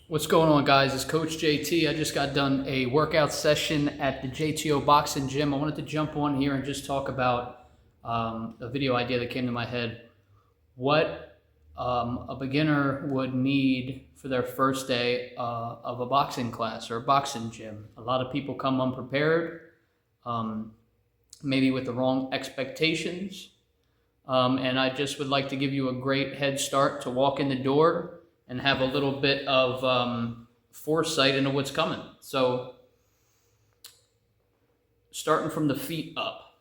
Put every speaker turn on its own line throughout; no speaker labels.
What's going on, guys? It's Coach JT. I just got done a workout session at the JTO Boxing Gym. I wanted to jump on here and just talk about a video idea that came to my head. What a beginner would need for their first day of a boxing class or a boxing gym. A lot of people come unprepared, maybe with the wrong expectations. And I just would like to give you a great head start to walk in the door and have a little bit of foresight into what's coming. So starting from the feet up.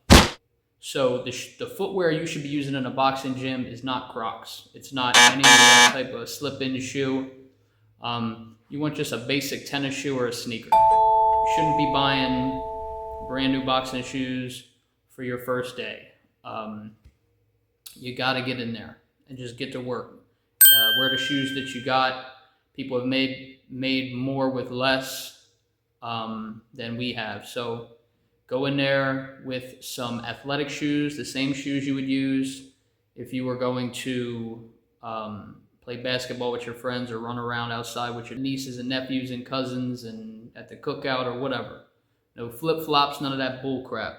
So the footwear you should be using in a boxing gym is not Crocs. It's not any type of slip-in shoe. You want just a basic tennis shoe or a sneaker. You shouldn't be buying brand new boxing shoes for your first day. You gotta get in there and just get to work. Wear the shoes that you got. People have made more with less than we have. So go in there with some athletic shoes, the same shoes you would use if you were going to play basketball with your friends or run around outside with your nieces and nephews and cousins and at the cookout or whatever. No flip-flops, none of that bull crap.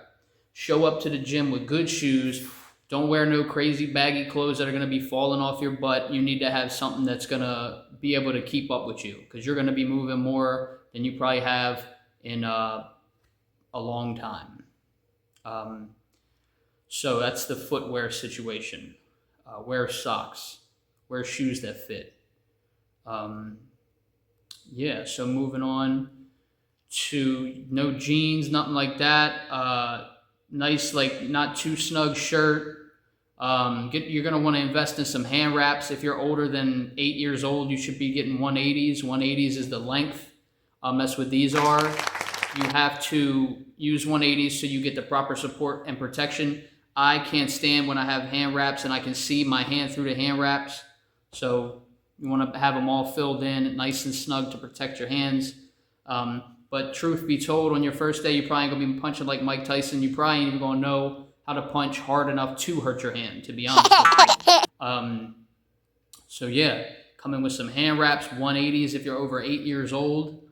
Show up to the gym with good shoes. Don't wear no crazy baggy clothes that are going to be falling off your butt. You need to have something that's going to be able to keep up with you because you're going to be moving more than you probably have in a long time. So that's the footwear situation. Wear socks. Wear shoes that fit. So moving on to no jeans, nothing like that. Nice, like not too snug shirt. You're going to want to invest in some hand wraps. If you're older than 8 years old, you should be getting 180s. 180s is the length. That's what these are. You have to use 180s so you get the proper support and protection. I can't stand when I have hand wraps and I can see my hand through the hand wraps. So you want to have them all filled in, nice and snug to protect your hands. But truth be told, on your first day, you're probably going to be punching like Mike Tyson. You probably ain't even going to know how to punch hard enough to hurt your hand, to be honest with you. Come in with some hand wraps, 180s if you're over 8 years old.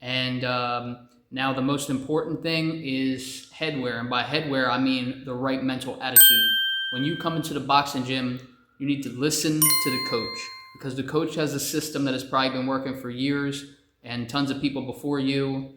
And now the most important thing is headwear. And by headwear, I mean the right mental attitude. When you come into the boxing gym, you need to listen to the coach. Because the coach has a system that has probably been working for years and tons of people before you,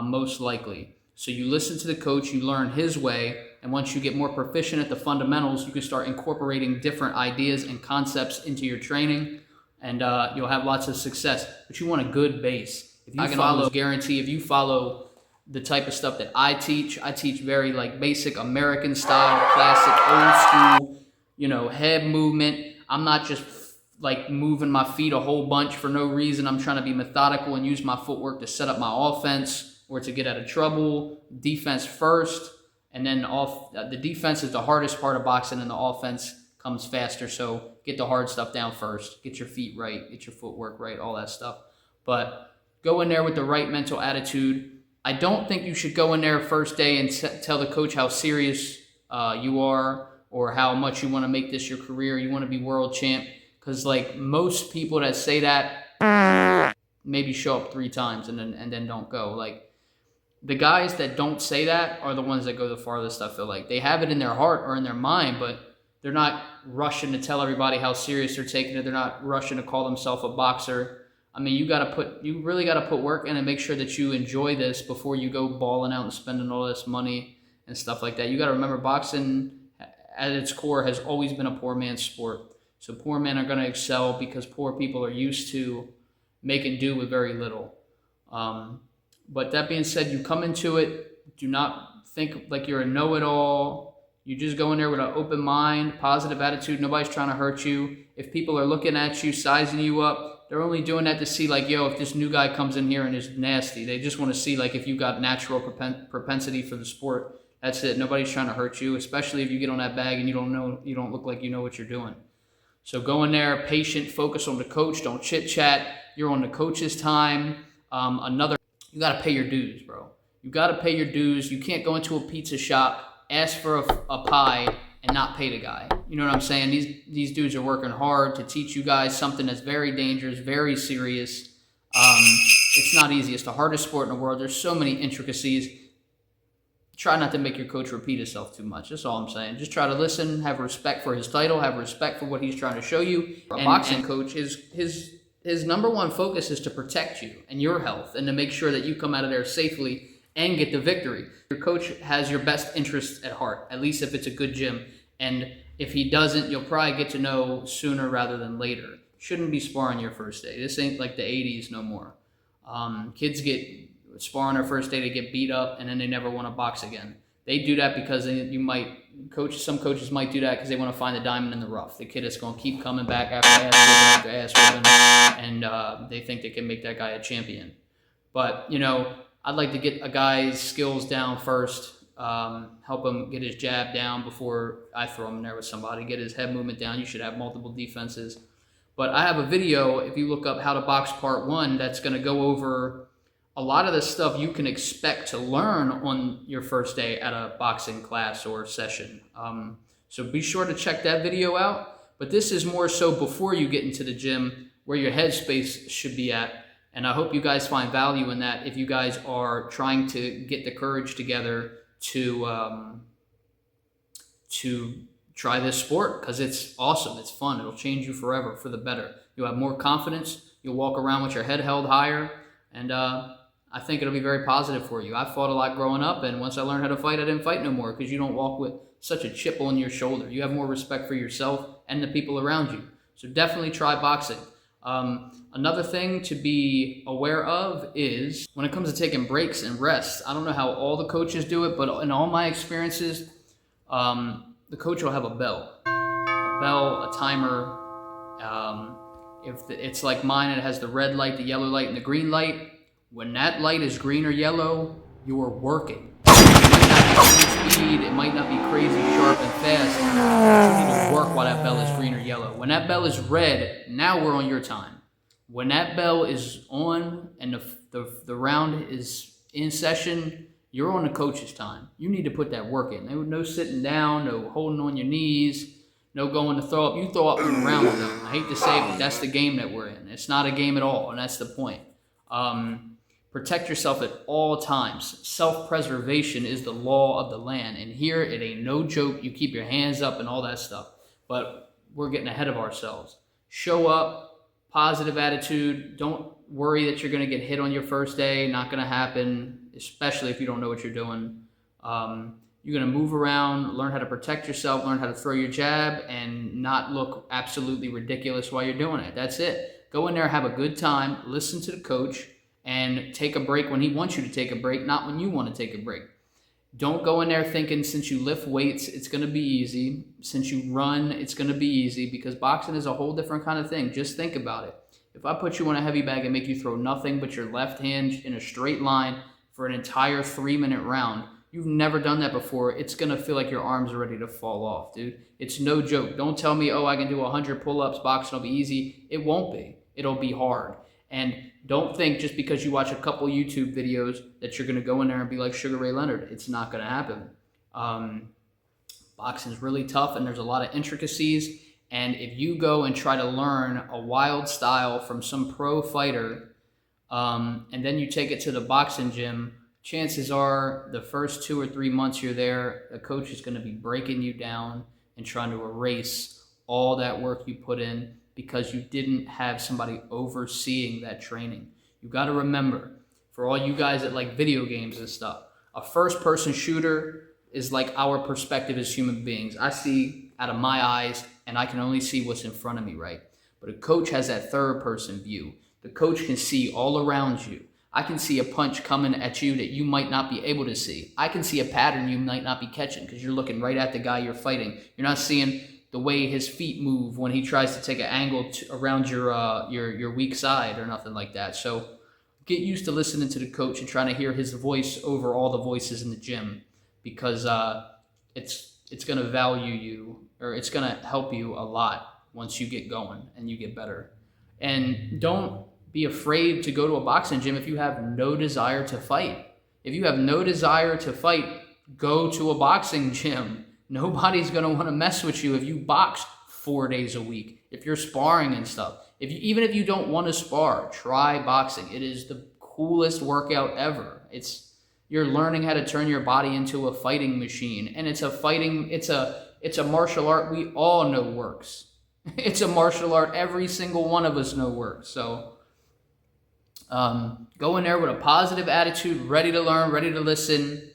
most likely. So you listen to the coach, you learn his way, and once you get more proficient at the fundamentals, you can start incorporating different ideas and concepts into your training, and you'll have lots of success. But you want a good base. If you follow the type of stuff that I teach very like basic American style, classic, old school, head movement. I'm not just like moving my feet a whole bunch for no reason. I'm trying to be methodical and use my footwork to set up my offense or to get out of trouble. Defense first, and then the defense is the hardest part of boxing and the offense comes faster. So get the hard stuff down first. Get your feet right, get your footwork right, all that stuff. But go in there with the right mental attitude. I don't think you should go in there first day and tell the coach how serious you are or how much you want to make this your career. You want to be world champ. Because like most people that say that maybe show up 3 times and then don't go. Like the guys that don't say that are the ones that go the farthest. I feel like they have it in their heart or in their mind, but they're not rushing to tell everybody how serious they're taking it. They're not rushing to call themselves a boxer. I mean, you really got to put work in and make sure that you enjoy this before you go balling out and spending all this money and stuff like that. You got to remember, boxing at its core has always been a poor man's sport. So poor men are going to excel because poor people are used to making do with very little. But that being said, you come into it, do not think like you're a know-it-all. You just go in there with an open mind, positive attitude. Nobody's trying to hurt you. If people are looking at you, sizing you up, they're only doing that to see like, if this new guy comes in here and is nasty. They just want to see like if you got natural propensity for the sport. That's it. Nobody's trying to hurt you, especially if you get on that bag and you don't look like you know what you're doing. So go in there, patient, focus on the coach. Don't chit-chat. You're on the coach's time. You got to pay your dues, bro. You got to pay your dues. You can't go into a pizza shop, ask for a pie, and not pay the guy. You know what I'm saying? These dudes are working hard to teach you guys something that's very dangerous, very serious. It's not easy. It's the hardest sport in the world. There's so many intricacies. Try not to make your coach repeat himself too much. That's all I'm saying. Just try to listen, have respect for his title, have respect for what he's trying to show you. A boxing coach, his number one focus is to protect you and your health and to make sure that you come out of there safely and get the victory. Your coach has your best interests at heart, at least if it's a good gym. And if he doesn't, you'll probably get to know sooner rather than later. Shouldn't be sparring your first day. This ain't like the 80s no more. Kids get sparring their first day, they get beat up, and then they never want to box again. They do that because some coaches might do that because they want to find the diamond in the rough. The kid is going to keep coming back after ass whipping, and they think they can make that guy a champion. But, I'd like to get a guy's skills down first, help him get his jab down before I throw him in there with somebody, get his head movement down. You should have multiple defenses. But I have a video, if you look up How to Box Part 1, that's going to go over a lot of the stuff you can expect to learn on your first day at a boxing class or session. So be sure to check that video out. But this is more so before you get into the gym, where your headspace should be at. And I hope you guys find value in that if you guys are trying to get the courage together to try this sport, because it's awesome. It's fun. It'll change you forever for the better. You'll have more confidence. You'll walk around with your head held higher. And I think it'll be very positive for you. I fought a lot growing up, and once I learned how to fight, I didn't fight no more, because you don't walk with such a chip on your shoulder. You have more respect for yourself and the people around you. So definitely try boxing. Another thing to be aware of is when it comes to taking breaks and rests. I don't know how all the coaches do it, but in all my experiences, the coach will have a bell, a timer. It's like mine, it has the red light, the yellow light, and the green light. When that light is green or yellow, you are working. It might not be full speed, it might not be crazy sharp and fast, but you need to work while that bell is green or yellow. When that bell is red, now we're on your time. When that bell is on and the round is in session, you're on the coach's time. You need to put that work in. No sitting down, no holding on your knees, no going to throw up. You throw up when the round is done. I hate to say it, but that's the game that we're in. It's not a game at all, and that's the point. Protect yourself at all times. Self-preservation is the law of the land. And here, it ain't no joke. You keep your hands up and all that stuff. But we're getting ahead of ourselves. Show up, positive attitude. Don't worry that you're going to get hit on your first day. Not going to happen, especially if you don't know what you're doing. You're going to move around, learn how to protect yourself, learn how to throw your jab, and not look absolutely ridiculous while you're doing it. That's it. Go in there, have a good time, listen to the coach, and take a break when he wants you to take a break, not when you want to take a break. Don't go in there thinking since you lift weights, it's going to be easy. Since you run, it's going to be easy, because boxing is a whole different kind of thing. Just think about it. If I put you on a heavy bag and make you throw nothing but your left hand in a straight line for an entire 3-minute round, you've never done that before, it's going to feel like your arms are ready to fall off, dude. It's no joke. Don't tell me, I can do 100 pull-ups, boxing will be easy. It won't be. It'll be hard. And don't think just because you watch a couple YouTube videos that you're going to go in there and be like Sugar Ray Leonard. It's not going to happen. Boxing is really tough, and there's a lot of intricacies. And if you go and try to learn a wild style from some pro fighter, and then you take it to the boxing gym, chances are the first 2 or 3 months you're there, the coach is going to be breaking you down and trying to erase all that work you put in, because you didn't have somebody overseeing that training. You got to remember, for all you guys that like video games and stuff, a first-person shooter is like our perspective as human beings. I see out of my eyes, and I can only see what's in front of me, right? But a coach has that third-person view. The coach can see all around you. I can see a punch coming at you that you might not be able to see. I can see a pattern you might not be catching because you're looking right at the guy you're fighting. You're not seeing the way his feet move when he tries to take an angle around your weak side or nothing like that. So get used to listening to the coach and trying to hear his voice over all the voices in the gym, because it's going to value you, or it's going to help you a lot once you get going and you get better. And don't be afraid to go to a boxing gym if you have no desire to fight. If you have no desire to fight, go to a boxing gym. Nobody's going to want to mess with you if you box 4 days a week, if you're sparring and stuff. Even if you don't want to spar, try boxing. It is the coolest workout ever. You're learning how to turn your body into a fighting machine, and it's a martial art we all know works. It's a martial art every single one of us know works. So go in there with a positive attitude, ready to learn, ready to listen.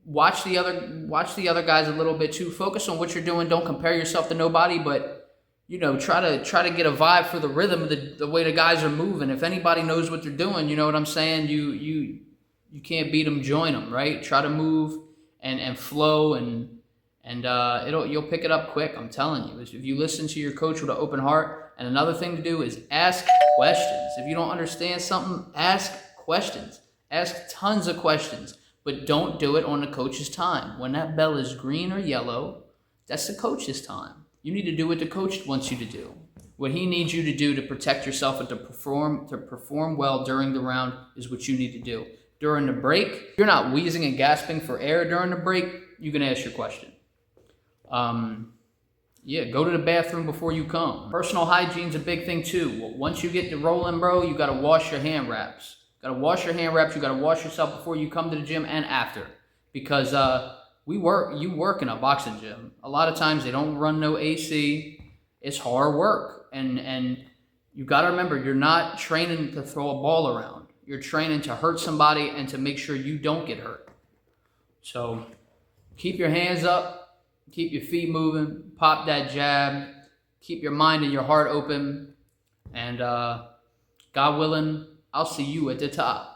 Watch the other guys a little bit too. Focus on what you're doing. Don't compare yourself to nobody, but try to get a vibe for the rhythm, the way the guys are moving. If anybody knows what they're doing, you know what I'm saying? You can't beat them, join them, right? Try to move and flow, and you'll pick it up quick. I'm telling you, if you listen to your coach with an open heart. And another thing to do is ask questions. If you don't understand something, ask questions. Ask tons of questions, but don't do it on the coach's time. When that bell is green or yellow, that's the coach's time. You need to do what the coach wants you to do. What he needs you to do to protect yourself and to perform well during the round is what you need to do. During the break, if you're not wheezing and gasping for air during the break, you can ask your question. Go to the bathroom before you come. Personal hygiene's a big thing too. Once you get to rolling, bro, you gotta wash your hand wraps. You gotta wash yourself before you come to the gym and after. Because you work in a boxing gym. A lot of times they don't run no AC. It's hard work. And you gotta remember, you're not training to throw a ball around. You're training to hurt somebody and to make sure you don't get hurt. So keep your hands up. Keep your feet moving, pop that jab, keep your mind and your heart open, and God willing, I'll see you at the top.